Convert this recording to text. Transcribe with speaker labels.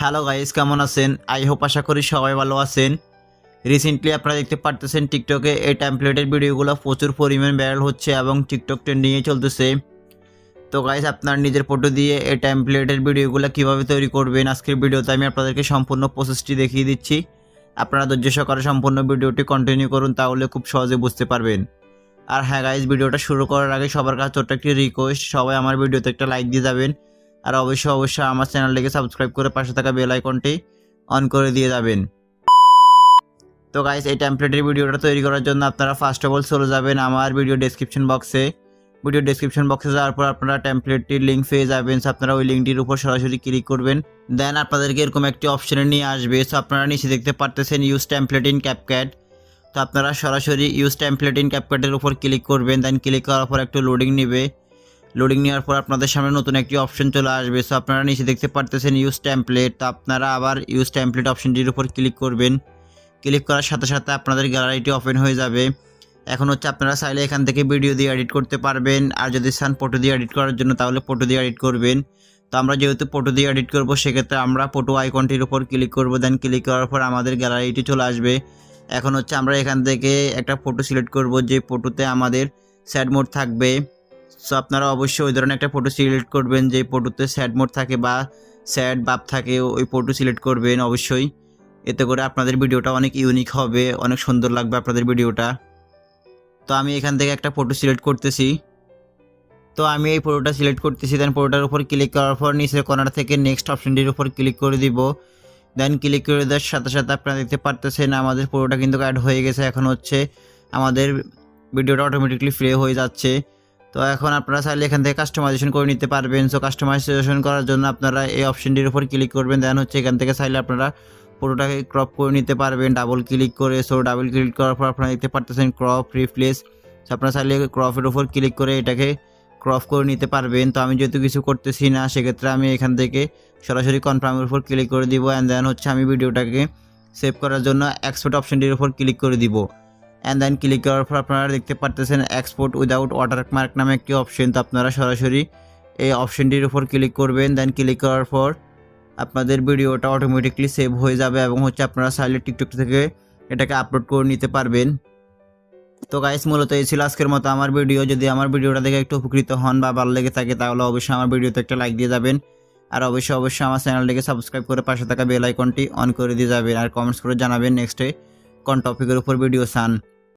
Speaker 1: Hello guys, কেমন আছেন? I hope আশা করি সবাই ভালো আছেন। রিসেন্টলি আপনারা দেখতে পারতেছেন টিকটকে এই টেমপ্লেটের ভিডিওগুলো প্রচুর পরিমাণ ভাইরাল হচ্ছে এবং টিকটক ট্রেন্ডিংয়ে চলতেছে। তো গাইস, আপনার নিজের ফটো দিয়ে এই টেমপ্লেটের ভিডিওগুলো কিভাবে তৈরি করবেন আজকের ভিডিওতে আমি আপনাদেরকে সম্পূর্ণ প্রসেসটি দেখিয়ে দিচ্ছি। আপনারা ধৈর্য সহকারে সম্পূর্ণ ভিডিওটি কন্টিনিউ করুন, তাহলে খুব সহজে বুঝতে পারবেন। আর হ্যাঁ গাইস, ভিডিওটা শুরু করার আগে সবার কাছে ছোট্ট একটি রিকোয়েস্ট, সবাই আমার ভিডিওতে একটা লাইক দিয়ে যাবেন। আর অবশ্যই আমার চ্যানেলটিকে সাবস্ক্রাইব করে পাশে থাকা বেল আইকনটি অন করে দিয়ে যাবেন। তো গাইস, এই টেমপ্লেটের ভিডিওটা তৈরি করার জন্য আপনারা ফার্স্ট অফ অল চলে যাবেন আমার ভিডিও ডেসক্রিপশন বক্সে। যাওয়ার পর আপনারা টেমপ্লেটটির লিঙ্ক পেয়ে যাবেন। সো আপনারা ওই লিঙ্কটির উপর সরাসরি ক্লিক করবেন। দেন আপনাদেরকে এরকম একটি অপশনে নিয়ে আসবে। সো আপনারা নিচে দেখতে পারতেছেন ইউজ টেমপ্লেট ইন ক্যাপকাট। তো আপনারা সরাসরি ইউজ টেমপ্লেট ইন ক্যাপকাটের উপর ক্লিক করবেন। দেন ক্লিক করার পর একটু লোডিং নেবে। লোডিং নেওয়ার পর আপনাদের সামনে নতুন একটি অপশন চলে আসবে। সো আপনারা নিচে দেখতে পারতেছেন ইউজ টেমপ্লেট। তো আপনারা আবার ইউজ টেমপ্লেট অপশনটির উপর ক্লিক করবেন। ক্লিক করার সাথে সাথে আপনাদের গ্যালারিটি ওপেন হয়ে যাবে। এখন আপনারা চাইলে এখান থেকে ভিডিও দিয়ে এডিট করতে পারবেন, আর যদি চান ফটো দিয়ে এডিট করার জন্য তাহলে ফটো দিয়ে এডিট করবেন। তো আমরা যেহেতু ফটো দিয়ে এডিট করব, সেক্ষেত্রে আমরা ফটো আইকনটির উপর ক্লিক করব। দেন ক্লিক করার পর আমাদের গ্যালারিটি চলে আসবে। এখন আমরা এখান থেকে একটা ফটো সিলেক্ট করব, যে ফটোতে আমাদের স্যাড মোড থাকবে। সো আপনারা অবশ্যই ওই ধরনের একটা ফটো সিলেক্ট করবেন যে ফটোতে স্যাড মোড থাকে বা স্যাড ভাব থাকে, ওই ফটো সিলেক্ট করবেন অবশ্যই। এতে করে আপনাদের ভিডিওটা অনেক ইউনিক হবে, অনেক সুন্দর লাগবে আপনাদের ভিডিওটা। তো আমি এখান থেকে একটা ফটো সিলেক্ট করতেছি। তো আমি এই ফটোটা সিলেক্ট করতেছি। দেন ফটোটার উপর ক্লিক করার পর নিচের কর্নার থেকে নেক্সট অপশনটির উপর ক্লিক করে দিব। দেন ক্লিক করে দেওয়ার সাথে সাথে আপনারা দেখতে পারতেছেন আমাদের ফটোটা কিন্তু অ্যাড হয়ে গেছে। এখন আমাদের ভিডিওটা অটোমেটিকলি প্লে হয়ে যাচ্ছে। তো এখন আপনারা চাইলে এখান থেকে কাস্টমাইজেশন করে নিতে পারবেন। সো কাস্টমাইজেশন করার জন্য আপনারা এই অপশনটির উপর ক্লিক করবেন। দেন এখান থেকে চাইলে আপনারা ফটোটাকে ক্রপ করে নিতে পারবেন ডাবল ক্লিক করে। সো ডাবল ক্লিক করার পর আপনারা দেখতে পারতেছেন ক্রপ রিপ্লেস। সো আপনারা চাইলে ক্রপের উপর ক্লিক করে এটাকে ক্রপ করে নিতে পারবেন। তো আমি যেহেতু কিছু করতেছি না, সেক্ষেত্রে আমি এখান থেকে সরাসরি কনফার্মের উপর ক্লিক করে দিব। অ্যান্ড দেন আমি ভিডিওটাকে সেভ করার জন্য এক্সপোর্ট অপশনটির উপর ক্লিক করে দিব। অ্যান্ড দেন ক্লিক করার পর আপনারা দেখতে পারতেছেন এক্সপোর্ট উইদাউট ওয়াটারমার্ক নামে একটি অপশন। তো আপনারা সরাসরি এই অপশনটির উপর ক্লিক করবেন। দেন ক্লিক করার পর আপনাদের ভিডিওটা অটোমেটিকলি সেভ হয়ে যাবে এবং আপনারা চাইলে টিকটক থেকে এটাকে আপলোড করে নিতে পারবেন। তো গাইস, মূলত এই ছিল আজকের মতো আমার ভিডিও। যদি আমার ভিডিওটা দেখে একটু উপকৃত হন বা ভালো লেগে থাকে, তাহলে অবশ্যই আমার ভিডিওতে একটা লাইক দিয়ে যাবেন। আর অবশ্যই আমার চ্যানেলটিকে সাবস্ক্রাইব করে পাশে থাকা বেল আইকনটি অন করে দিয়ে যাবেন। আর কমেন্টস করে জানাবেন নেক্সটে কোন টপিকের উপর ভিডিও চান।